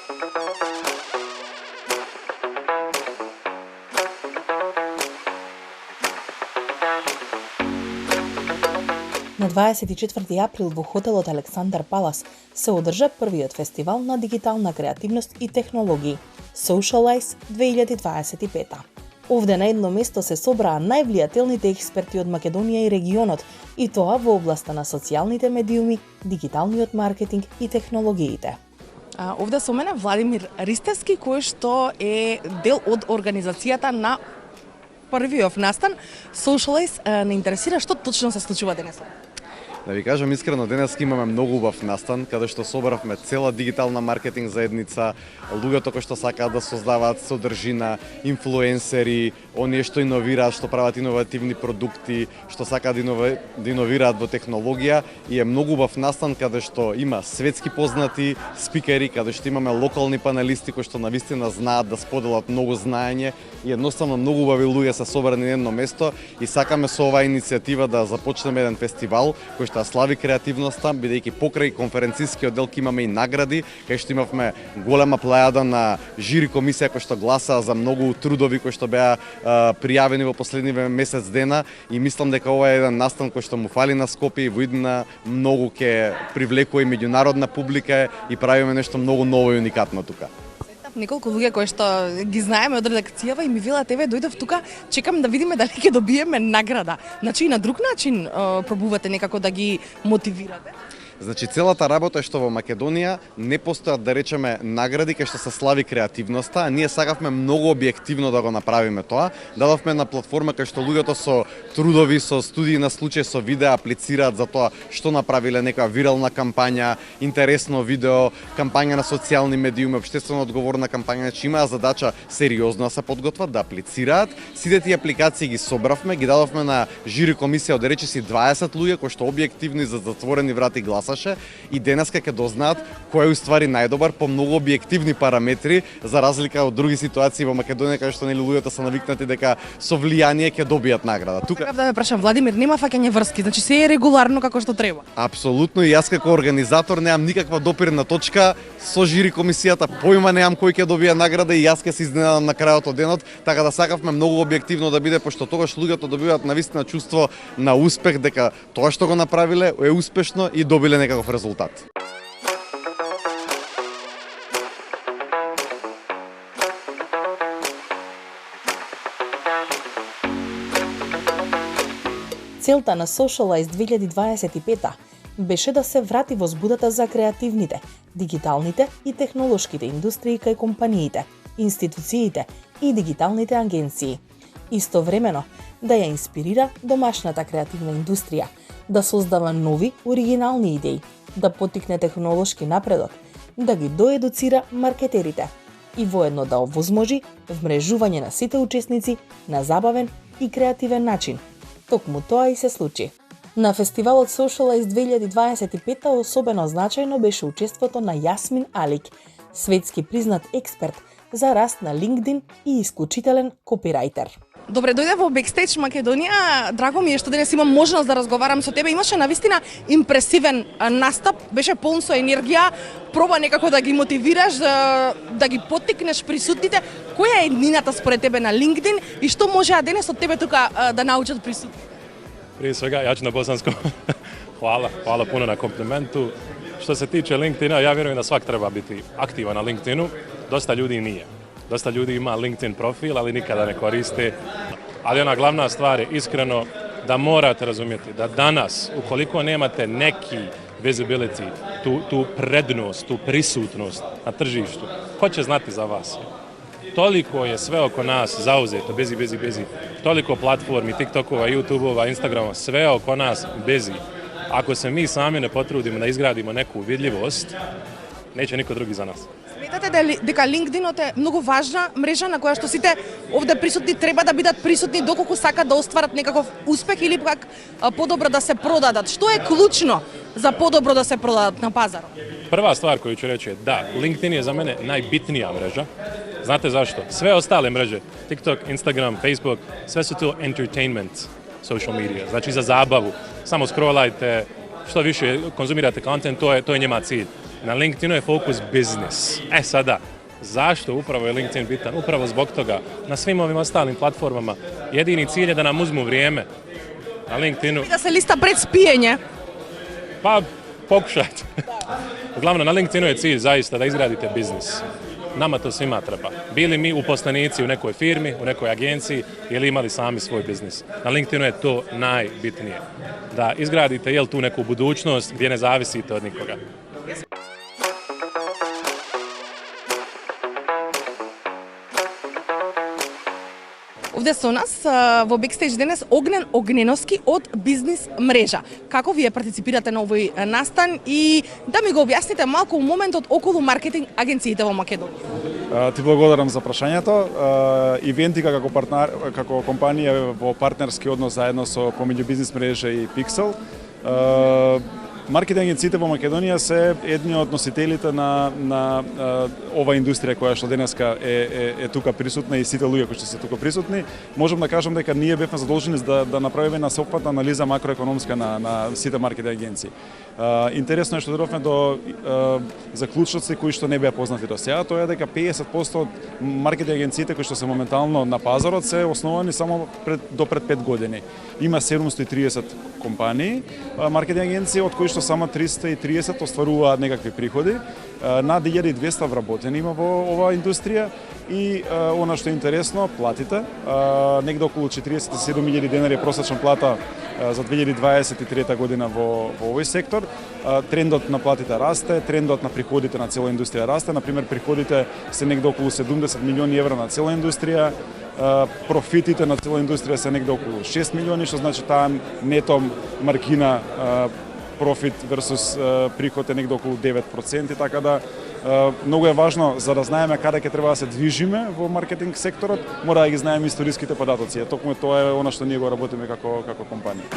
На 24 април во хотелот Александар Палас се одржа првиот фестивал на дигитална креативност и технологии Socialize 2025. Овде на едно место се собраа највлијателните експерти од Македонија и регионот, и тоа во областа на социјалните медиуми, дигиталниот маркетинг и технологиите. Овде со мене Владимир Ристевски, кој што е дел од организацијата на првиот настан Socialize. Не интересира што точно се случува денес? Да ви кажам искрено, денес имаме многу убав настан, каде што собравме цела дигитална маркетинг заедница, луѓето кои што сакаат да создаваат содржина, инфлуенсери, оние што иновираат, што прават иновативни продукти, што сакаат да иновираат во технологија, и е многу убав настан каде што има светски познати спикери, каде што имаме локални панелисти кои што навистина знаат да споделат многу знаење, и едноставно многу убави луѓе се собрани на едно место, и сакаме со оваа иницијатива да започнеме еден фестивал кој што слави креативноста, бидејќи покрај конференцискиот дел имаме и награди, кај што имавме голема плејада на жири комисија кои што гласаа за многу трудови кои што беа пријавени во последниве месец дена, и мислам дека ова е еден настан кој што му фали на Скопје, и во иднина многу ќе привлекува и меѓународна публика и правиме нешто многу ново и уникатно тука. Неколку луѓе кои што ги знаеме од редакцијава и ми велат, еве дојдов тука, чекам да видиме дали ќе добиеме награда. Значи и на друг начин пробувате некако да ги мотивирате? Значи целата работа е што во Македонија не постојат, да речеме, награди кај што се слави креативноста, а ние сакавме многу објективно да го направиме тоа. Дадовме на платформа кај што луѓето со трудови, со студии на случај, со видео аплицираат за тоа што направиле, некоја вирална кампања, интересно видео, кампања на социјални медиуми, општествено одговорна кампања, че имаа задача сериозно да се подготват, да аплицираат. Сите тие апликации ги собравме, ги дадовме на жири комисија од речиси 20 луѓе кои што објективно и за затворени врати гласаше, и денеска ќе дознаат кој е уствари најдобар по многу објективни параметри, за разлика од други ситуации во Македонија каде што нели луѓето се навикнати дека со влијание ќе добијат награда. Тука да ве прашам, Владимир, нема фаќање врски, значи се е регуларно како што треба. Апсолутно, и јас како организатор немам никаква допирна точка со жири комисијата, појма немам кој ќе добие награда, и јас ќе се изненадам на крајот од денот, така да сакавме многу објективно да биде, пошто тогаш луѓето добиваат навистина чувство на успех, дека тоа што го направиле е успешно и добиле некаков резултат. Целта на Socialize 2025 беше да се врати возбудата за креативните, дигиталните и технолошките индустрии кај компаниите, институциите и дигиталните агенции. Истовремено да ја инспирира домашната креативна индустрија, да создава нови, оригинални идеи, да поттикне технолошки напредок, да ги доедуцира маркетерите и воедно да овозможи вмрежување на сите учесници на забавен и креативен начин. Токму тоа и се случи. На фестивалот Socialize 2025 особено значајно беше учеството на Јасмин Алик, светски признат експерт за раст на LinkedIn и исклучителен копирајтер. Добре, дојде во Backstage Македонија. Драго ми е што денес имам можност да разговарам со тебе. Имаше навистина импресивен настап, беше полн со енергија, проба некако да ги мотивираш, да ги поттикнеш присутните. Која е еднината според тебе на LinkedIn и што можеа денес од тебе тука да научат присутните? Прije svega, ja ću na bosanskom. Hvala puno na komplimentu. Što se tiče LinkedIna, ja vjerujem da svak treba biti aktivan na LinkedInu. Dosta ljudi nije. Dosta ljudi ima LinkedIn profil, ali nikada ne koriste. Ali ona glavna stvar je iskreno da morate razumjeti da danas, ukoliko nemate neki visibility, tu prednost, tu prisutnost na tržištu, ko će znati za vas? Toliko je sve oko nas zauzeto, busy. Toliko platformi, TikTokova, YouTubeova, Instagrama, sve oko nas busy. Ako se mi sami ne potrudimo da izgradimo neku vidljivost, neće niko drugi za nas. Сметате дека LinkedIn е многу важна мрежа на која што сите овде присутни треба да бидат присутни доколку сакат да остварат некаков успех или пак подобро да се продадат? Што е клучно за подобро да се продадат на пазарот? Prva stvar koju ću reći je da, LinkedIn je za mene najbitnija mreža. Znate zašto? Sve ostale mreže, TikTok, Instagram, Facebook, sve su to entertainment social media, znači za zabavu. Samo scrollajte, što više konzumirate content, to je njema cilj. Na LinkedInu je fokus biznis. Sada, zašto upravo je LinkedIn bitan? Upravo zbog toga. Na svim ovim ostalim platformama jedini cilj je da nam uzmu vrijeme. Na LinkedInu... Da se lista pred spijenje. Pa, pokušajte. Uglavnom, na LinkedInu je cilj zaista da izgradite biznis. Nama to svima treba. Bili mi uposlenici u nekoj firmi, u nekoj agenciji ili imali sami svoj biznis. Na LinkedInu je to najbitnije. Da izgradite tu neku budućnost gdje ne zavisite od nikoga. Овде со нас во Бекстејдж денес Огнен Огненовски од Бизнис мрежа. Како вие партиципирате на овој настан и да ми го објасните малку моментот околу маркетинг агенциите во Македонија? Ти благодарам за прашањето. Ивентика како компанија во партнерски однос заедно со помеѓу Бизнис мрежа и Pixel. Маркетинг агенциите во Македонија се едни од носителите на ова индустрија која што денеска е тука присутна и сите луѓе кои што се тука присутни. Можам да кажам дека ние бевме задолжени да направиме на сеопфатна анализа макроекономска на сите маркетинг агенции. Интересно е што дојдовме до заклучоци кои што не беа познати до сега, тоа е дека 50% од маркетинг агенциите кои што се моментално на пазарот се основани само до пред 5 години. Има 730 компании, маркетинг агенции, од кои што само 330 остваруваат некакви приходи. Над 1200 вработени има во оваа индустрија и она што е интересно, платите. Негде околу 47.000 денари просечна плата за 2023 година во овој сектор. Трендот на платите расте, трендот на приходите на цела индустрија расте. Например, приходите се негде околу 70 милиони евра на цела индустрија. Профитите на цела индустрија се негде околу 6 милиони, што значи таа нето маргина профит versus приход е негде околу 9%, така да многу е важно за да знаеме каде ќе треба да се движиме во маркетинг секторот, мора да ги знаеме историските податоци. Токму тоа е она што ние го работиме како компанија.